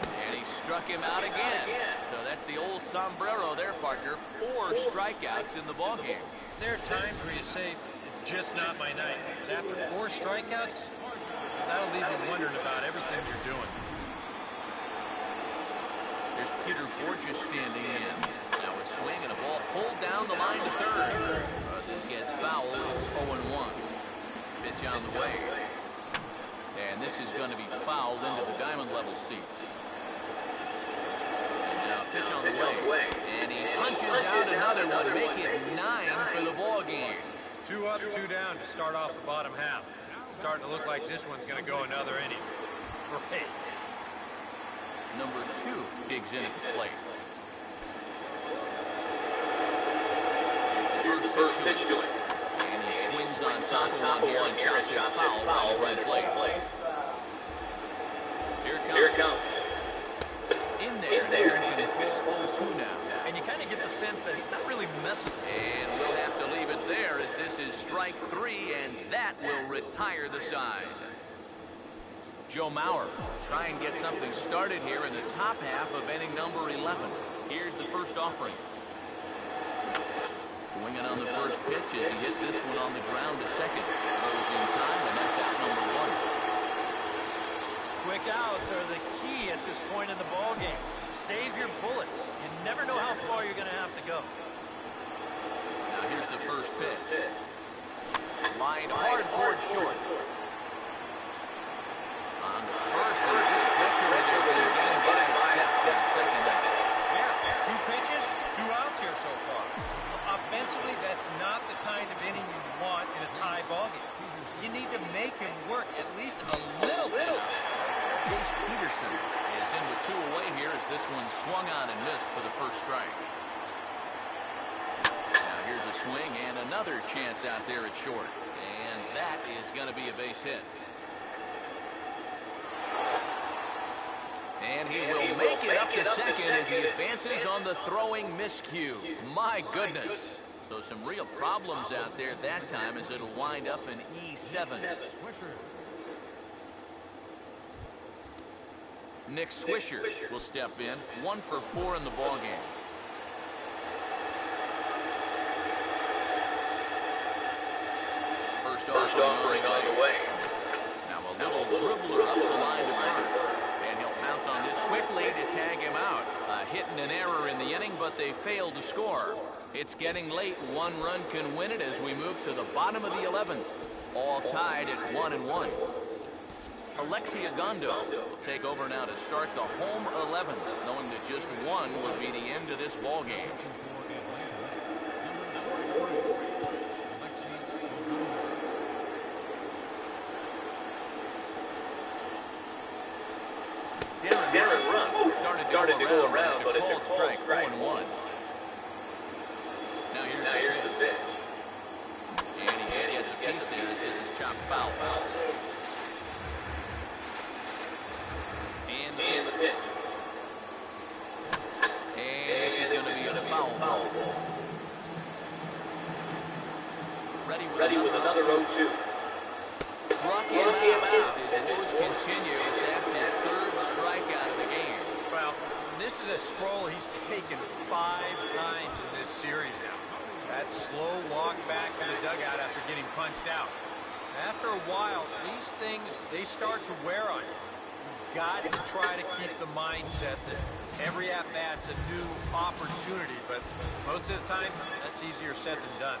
And he struck him out again. So that's the old sombrero there, partner. 4 strikeouts in the ballgame. There are times where you say, it's just not my night. After 4 strikeouts, that'll leave you wondering about everything you're doing. There's Peter Borges standing in. Now a swing and a ball pulled down the line to third. This gets foul. It's 0-1. Pitch on the way. And this is going to be fouled into the diamond level seats. Now pitch on the way. And he punches out another one. Make it 9 for the ball game. 2 up, 2 down to start off the bottom half. Starting to look like this one's going to go another inning. Great. Number 2 digs in at the plate. Here's the first pitch to him. And he swings on top of one here and chops it foul right at plate. Here it comes. In there. Control 0-2 now. And you kind of get the sense that he's not really messing. And we'll have to leave it there as this is strike 3, and that will retire the side. Joe Mauer try and get something started here in the top half of inning number 11. Here's the first offering. Swinging on the first pitch as he hits this one on the ground to second. Goes in time, and that's out number 1. Quick outs are the key at this point in the ball game. Save your bullets. You never know how far you're going to have to go. Now here's the first pitch. Line hard towards short. On the first, and this pitcher is going to get him by a step for the second out. Yeah, 2 pitches, 2 outs here so far. Offensively, that's not the kind of inning you want in a tie ballgame. You need to make him work at least a little bit. Joesph Peterson is in with 2 away here as this one swung on and missed for the first strike. Now here's a swing and another chance out there at short. And that is going to be a base hit. And he will make it up to second as he advances on the throwing miscue. My goodness. So some real problems out there at that time as it'll wind up in E7. Nick Swisher will step in. 1 for 4 in the ballgame. First offering on the way. Now a little dribbler up the line to first. And he'll pounce on this quickly to tag him out. A hit and an error in the inning, but they failed to score. It's getting late. 1 run can win it as we move to the bottom of the 11th. All tied at 1-1. Alexi Agondo will take over now to start the home 11th, knowing that just 1 would be the end of this ball game. Darren Rupp started to go around, but it's a cold strike. 0-1. Now here's the pitch. And he gets a piece there as this is chopped foul. And the pitch. And this a stroll he's taken 5 times in this series now. That slow walk back to the dugout after getting punched out. After a while, these things, they start to wear on you. You've got to try to keep the mindset that every at-bat's a new opportunity, but most of the time, that's easier said than done.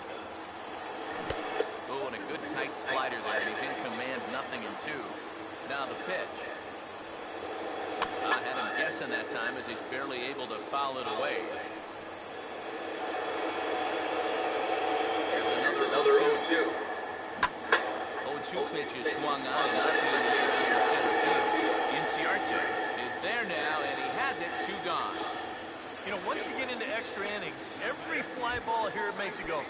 Oh, and a good tight slider there, and he's in command, 0-2. Now the pitch. I had him guessing that time as he's barely able to foul it away. Here's another 0-2. 0-2 pitch is swung on and up in the air out to center field. Inciarte is there now, and he has it, 2 gone. You know, once you get into extra innings, every fly ball here makes you go,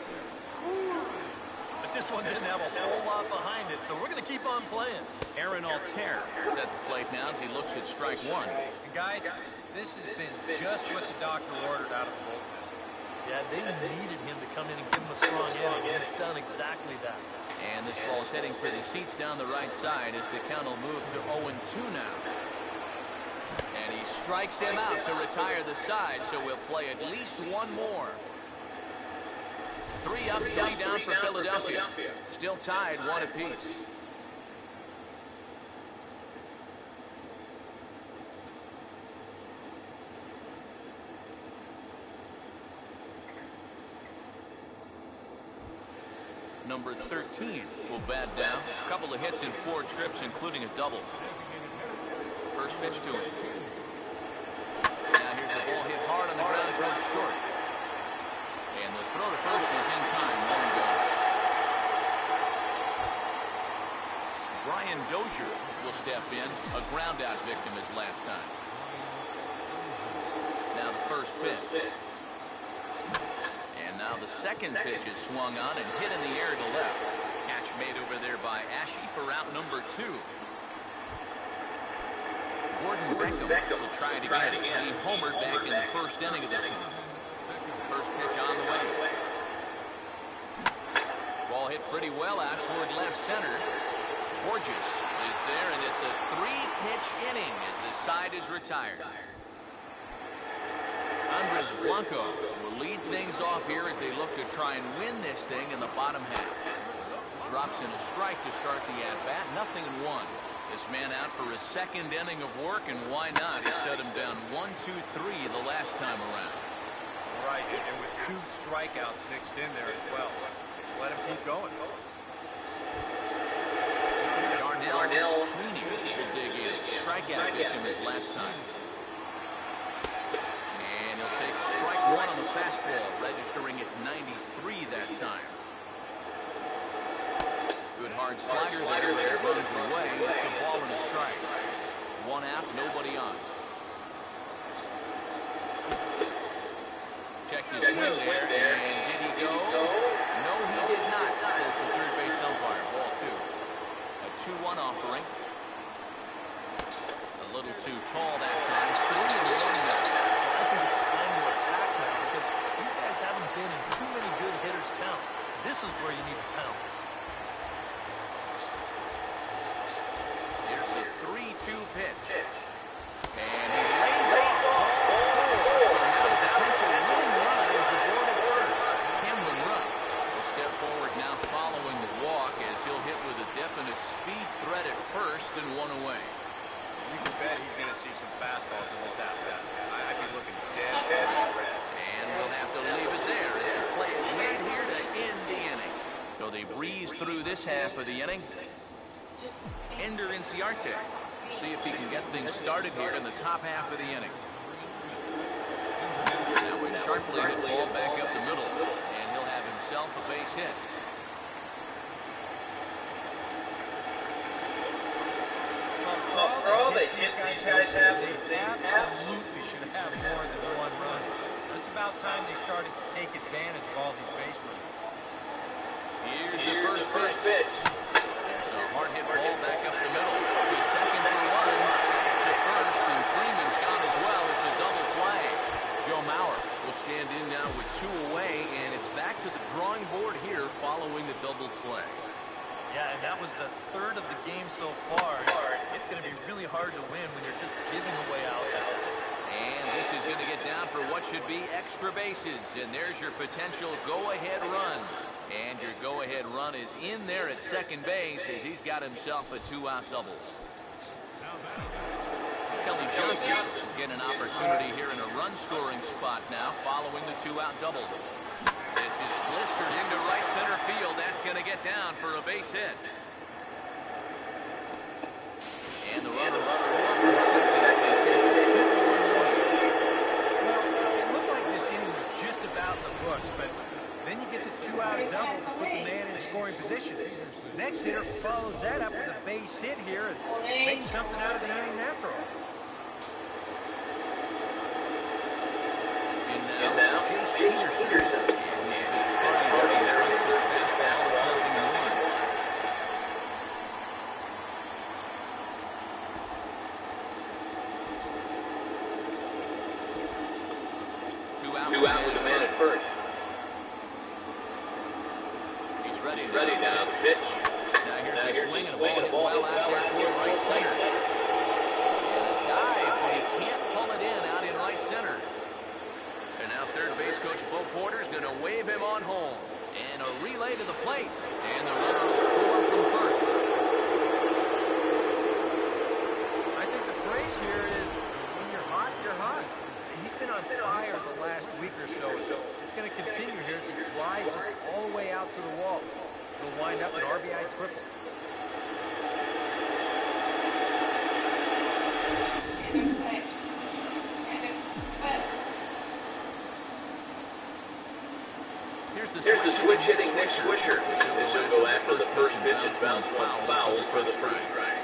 whew. But this one didn't have a whole lot behind it, so we're going to keep on playing. Aaron Altair is at the plate now as he looks at strike 1. And guys, this has been just what the doctor ordered out of the bullpen. Yeah, they needed him to come in and give him a strong inning, and he's done exactly that. And this ball's heading for the seats down the right side as the count will move to 0-2 now. And he strikes him out to retire the side, so we'll play at least one more. 3 up, 3 down for Philadelphia. Still tied 1 apiece. Number 13 will bat down. A couple of hits in 4 trips, including a double. First pitch to him. Now here's the ball hit hard on the ground towards short. And the throw to first is in time. 1 gone. Brian Dozier will step in. A ground out victim his last time. Now the first pitch. And now the second pitch is swung on and hit in the air to left. Catch made over there by Ashe for out number 2. Gordon Beckham will try it again. He homered back in the first inning of this one. First pitch on the way. Ball hit pretty well out toward left center. Borges is there, and it's a 3-pitch inning as the side is retired. Andres Blanco will lead things off here as they look to try and win this thing in the bottom half. Drops in a strike to start the at-bat, 0-1. This man out for his second inning of work, and why not? He set him down 1-2-3 the last time around. Right, and with 2 strikeouts mixed in there as well. Let him keep going. Darnell Sweeney will dig in. Strikeout victim his last time. And he'll take strike 1 on the fastball, registering at 93 that time. Good hard slider there, but it runs away. It's a ball and a strike. 1 out, nobody on. Checked his swing there, and did he go? No, he did not, says the third base umpire. Ball 2. A 2-1 offering. A little too tall that time. 3-1 now. I think it's time to attack now because these guys haven't been in too many good hitters' counts. This is where you need to pounce. Here's a 3-2 pitch. And he lays off. So now the potential winning run is aboard at first. Hamlin Rupp will step forward now following the walk as he'll hit with a definite speed threat at first and 1 away. You can bet he's going to see some fastballs in this at-bat. I'd be looking dead red. And we'll have to leave it there as the play is made here to end the inning. So they breeze through this half of the inning. Ender Inciarte. See if he can get things started here in the top half of the inning. Now a sharply hit ball back up the middle, and he'll have himself a base hit. For all the hits these guys have, they absolutely should have more than 1 run. It's about time they started to take advantage of all these base runners. Here's the first pitch. There's a hard hit ball back up the middle. To second for 1. To first, and Freeman's gone as well. It's a double play. Joe Mauer will stand in now with 2 away, and it's back to the drawing board here following the double play. Yeah, and that was the 3rd of the game so far. It's going to be really hard to win when you're just giving away outs. And this is going to should be extra bases, and there's your potential go-ahead run. And your go-ahead run is in there at second base as he's got himself a 2-out double. Kelly Johnson getting an opportunity here in a run-scoring spot now following the 2-out double. This is blistered into right center field. That's going to get down for a base hit. And the runner will score from second. Well, it looked like this inning was just about in the books, but then you get the 2-out double to put the man in scoring position. The next hitter follows that up with a base hit here and makes something out of the inning after all. And now, Joesph Peterson. Two out with the man at first. He's ready now to pitch. Now here's a swing and a ball hit well out there toward right center. And a dive, but he can't pull it in out in right center. And now third base coach Bo Porter's going to wave him on home. And a relay to the plate. And the runner will score from first. I think the phrase here is, when you're hot, you're hot. He's been on fire the last week or so. It's going to continue here as he drives us all the way out to the wall. He'll wind up an RBI triple. Here's the switch hitting Nick Swisher. This will go after the first pitch. It's bounced one foul for the first strike.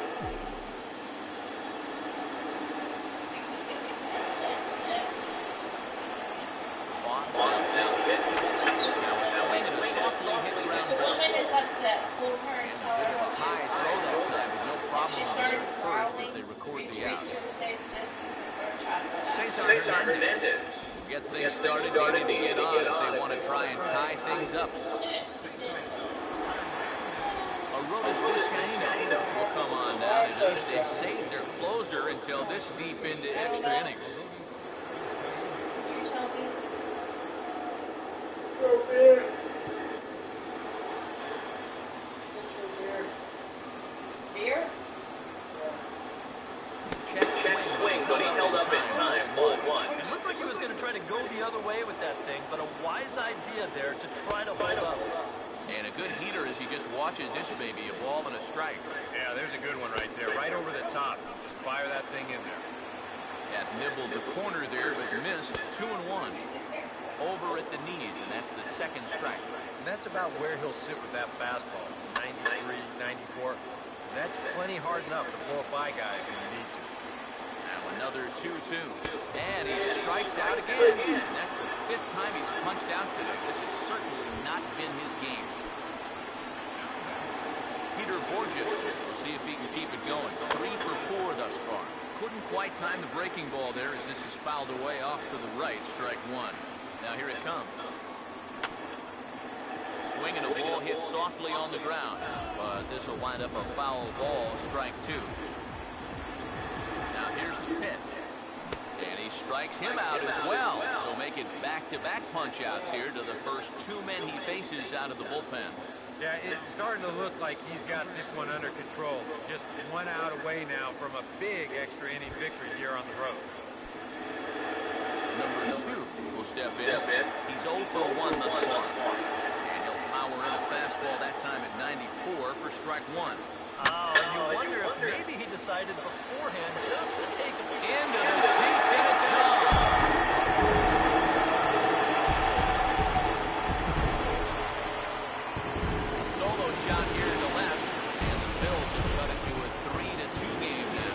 Cesar Hernandez. Get things started, they need to get on if they want to try and tie things up. Aroldis Vizcaíno will come on now. At least they've saved their closer until this deep into extra innings. Beer? Check swing, but he held up in time. Ball one. It looked like he was going to try to go the other way with that thing, but a wise idea there to try to hold up. And a good heater as he just watches this baby, a ball and a strike. Yeah, there's a good one right there, right over the top. Just fire that thing in there. That nibbled the corner there, but missed. 2-1. Over at the knees, and that's the second strike. And that's about where he'll sit with that fastball. 93, 94. That's plenty hard enough to blow by guys when you need to. Now another 2-2. And he strikes out again. And that's the 5th time he's punched out today. This has certainly not been his game. Peter Borges, we'll see if he can keep it going. 3 for 4 thus far. Couldn't quite time the breaking ball there as this is fouled away off to the right. Strike one. Now here it comes. Swing and a ball hit softly on the ground. But this will wind up a foul ball. Strike two. Now here's the pitch. And he strikes him out as well. So make it back-to-back punch-outs here to the first 2 men he faces out of the bullpen. Yeah, it's starting to look like he's got this one under control. Just 1 out away now from a big extra inning victory here on the road. Number 2 will step in. He's 0 for 1 thus far. And he'll power in a fastball that time at 94 for strike one. Oh, you wonder if maybe he decided beforehand just to take him into the seats, and it's gone. Solo shot here to the left, and the Phillies have cut it to a 3-2 game now.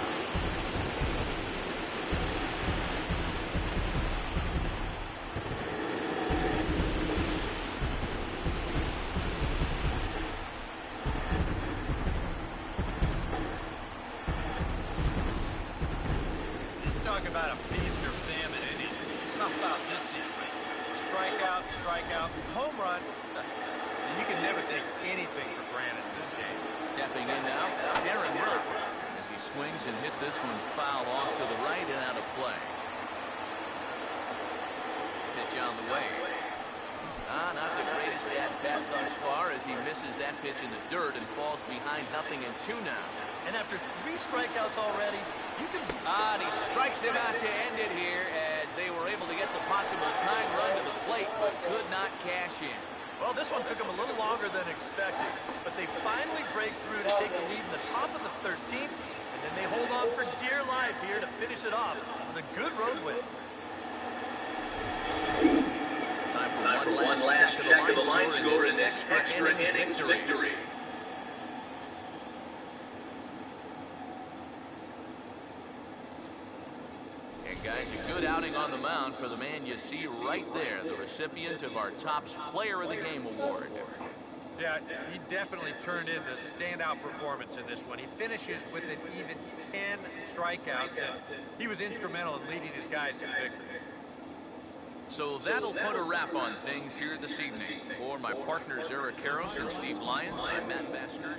Talk about a feast or famine inning. Something about this season. Strikeout, home run. And you can never take anything for granted in this game. Stepping in now, Aaron Rook, as he swings and hits this one foul off to the right and out of play. he misses that pitch in the dirt and falls behind 0-2 now. And after 3 strikeouts already, you can... And he strikes him out to end it here as they were able to get the possible tying run to the plate, but could not cash in. Well, this one took them a little longer than expected, but they finally break through to take the lead in the top of the 13th, and then they hold on for dear life here to finish it off with a good road win. Time for one last check of the line score in this extra innings victory. And guys, a good outing on the mound for the man you see right there, the recipient of our Topps Player of the Game award. Yeah, he definitely turned in the standout performance in this one. He finishes with an even 10 strikeouts, and he was instrumental in leading his guys to victory. So that'll put a wrap on things here this evening. For my partners Eric Harris and Steve Lyons, I'm Matt Basker.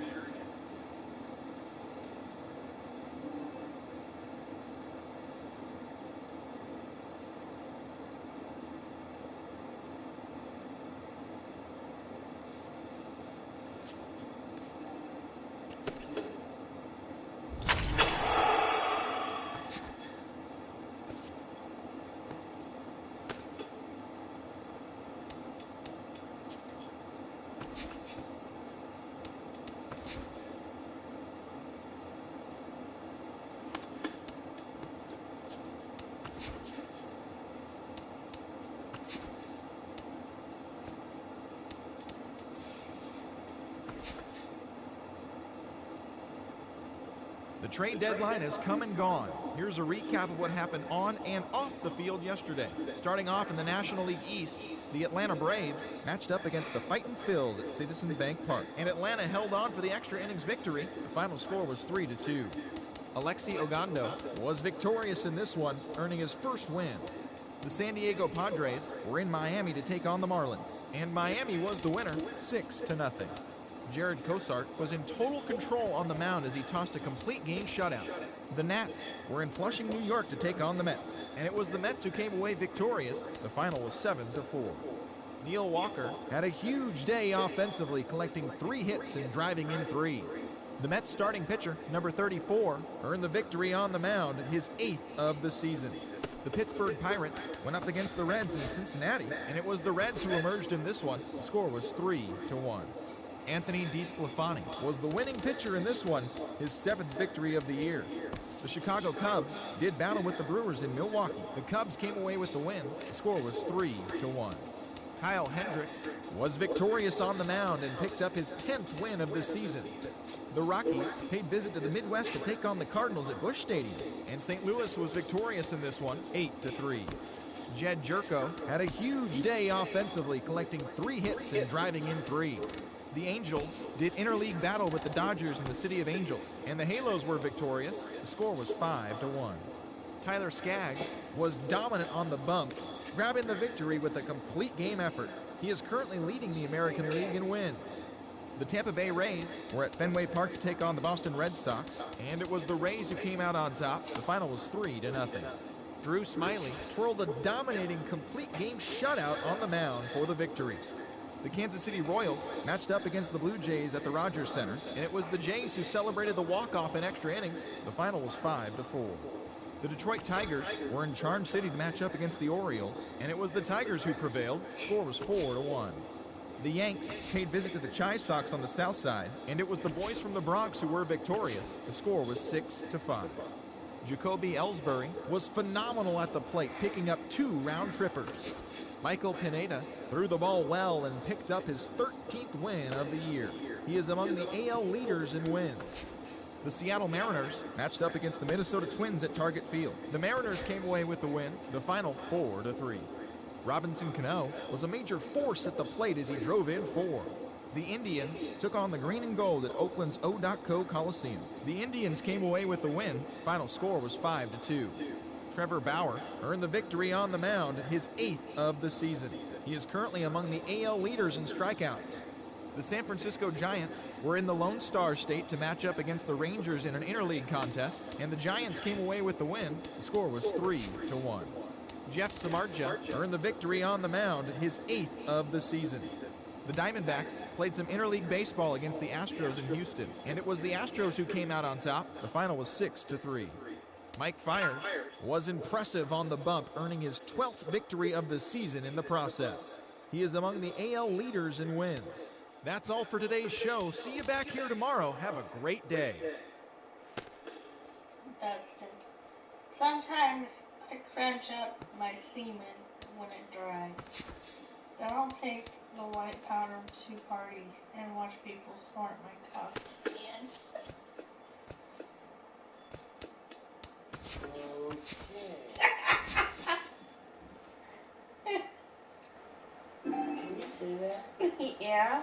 The trade deadline has come and gone. Here's a recap of what happened on and off the field yesterday. Starting off in the National League East, the Atlanta Braves matched up against the Fightin' Phils at Citizens Bank Park, and Atlanta held on for the extra innings victory. The final score was 3-2. Alexi Ogando was victorious in this one, earning his first win. The San Diego Padres were in Miami to take on the Marlins, and Miami was the winner, 6-0. Jared Cosart was in total control on the mound as he tossed a complete game shutout. The Nats were in Flushing, New York to take on the Mets, and it was the Mets who came away victorious. The final was 7-4. Neil Walker had a huge day offensively, collecting 3 hits and driving in 3. The Mets starting pitcher, number 34, earned the victory on the mound, his 8th of the season. The Pittsburgh Pirates went up against the Reds in Cincinnati, and it was the Reds who emerged in this one. The score was 3-1. Anthony DeSclafani was the winning pitcher in this one, his 7th victory of the year. The Chicago Cubs did battle with the Brewers in Milwaukee. The Cubs came away with the win. The score was 3-1. Kyle Hendricks was victorious on the mound and picked up his 10th win of the season. The Rockies paid visit to the Midwest to take on the Cardinals at Busch Stadium, and St. Louis was victorious in this one, 8-3. Jed Jerko had a huge day offensively, collecting 3 hits and driving in 3. The Angels did interleague battle with the Dodgers in the City of Angels, and the Halos were victorious. The score was 5-1. Tyler Skaggs was dominant on the bump, grabbing the victory with a complete game effort. He is currently leading the American League in wins. The Tampa Bay Rays were at Fenway Park to take on the Boston Red Sox, and it was the Rays who came out on top. The final was 3-0. Drew Smiley twirled a dominating complete game shutout on the mound for the victory. The Kansas City Royals matched up against the Blue Jays at the Rogers Center, and it was the Jays who celebrated the walk-off in extra innings. The final was 5-4. The Detroit Tigers were in Charm City to match up against the Orioles, and it was the Tigers who prevailed. The score was 4-1. The Yanks paid visit to the Chi Sox on the south side, and it was the boys from the Bronx who were victorious. The score was 6-5. Jacoby Ellsbury was phenomenal at the plate, picking up 2 round trippers. Michael Pineda threw the ball well and picked up his 13th win of the year. He is among the AL leaders in wins. The Seattle Mariners matched up against the Minnesota Twins at Target Field. The Mariners came away with the win, the final 4-3. Robinson Cano was a major force at the plate as he drove in 4. The Indians took on the green and gold at Oakland's O.Co Coliseum. The Indians came away with the win. Final score was 5-2. Trevor Bauer earned the victory on the mound, his 8th of the season. He is currently among the AL leaders in strikeouts. The San Francisco Giants were in the Lone Star State to match up against the Rangers in an interleague contest, and the Giants came away with the win. The score was 3-1. Jeff Samardzija earned the victory on the mound, his 8th of the season. The Diamondbacks played some interleague baseball against the Astros in Houston, and it was the Astros who came out on top. The final was 6-3. Mike Fiers was impressive on the bump, earning his 12th victory of the season in the process. He is among the AL leaders in wins. That's all for today's show. See you back here tomorrow. Have a great day. Dustin. Sometimes I crunch up my semen when it dries. Then I'll take the white powder to parties and watch people snort my cock again. Can you say that? Yeah.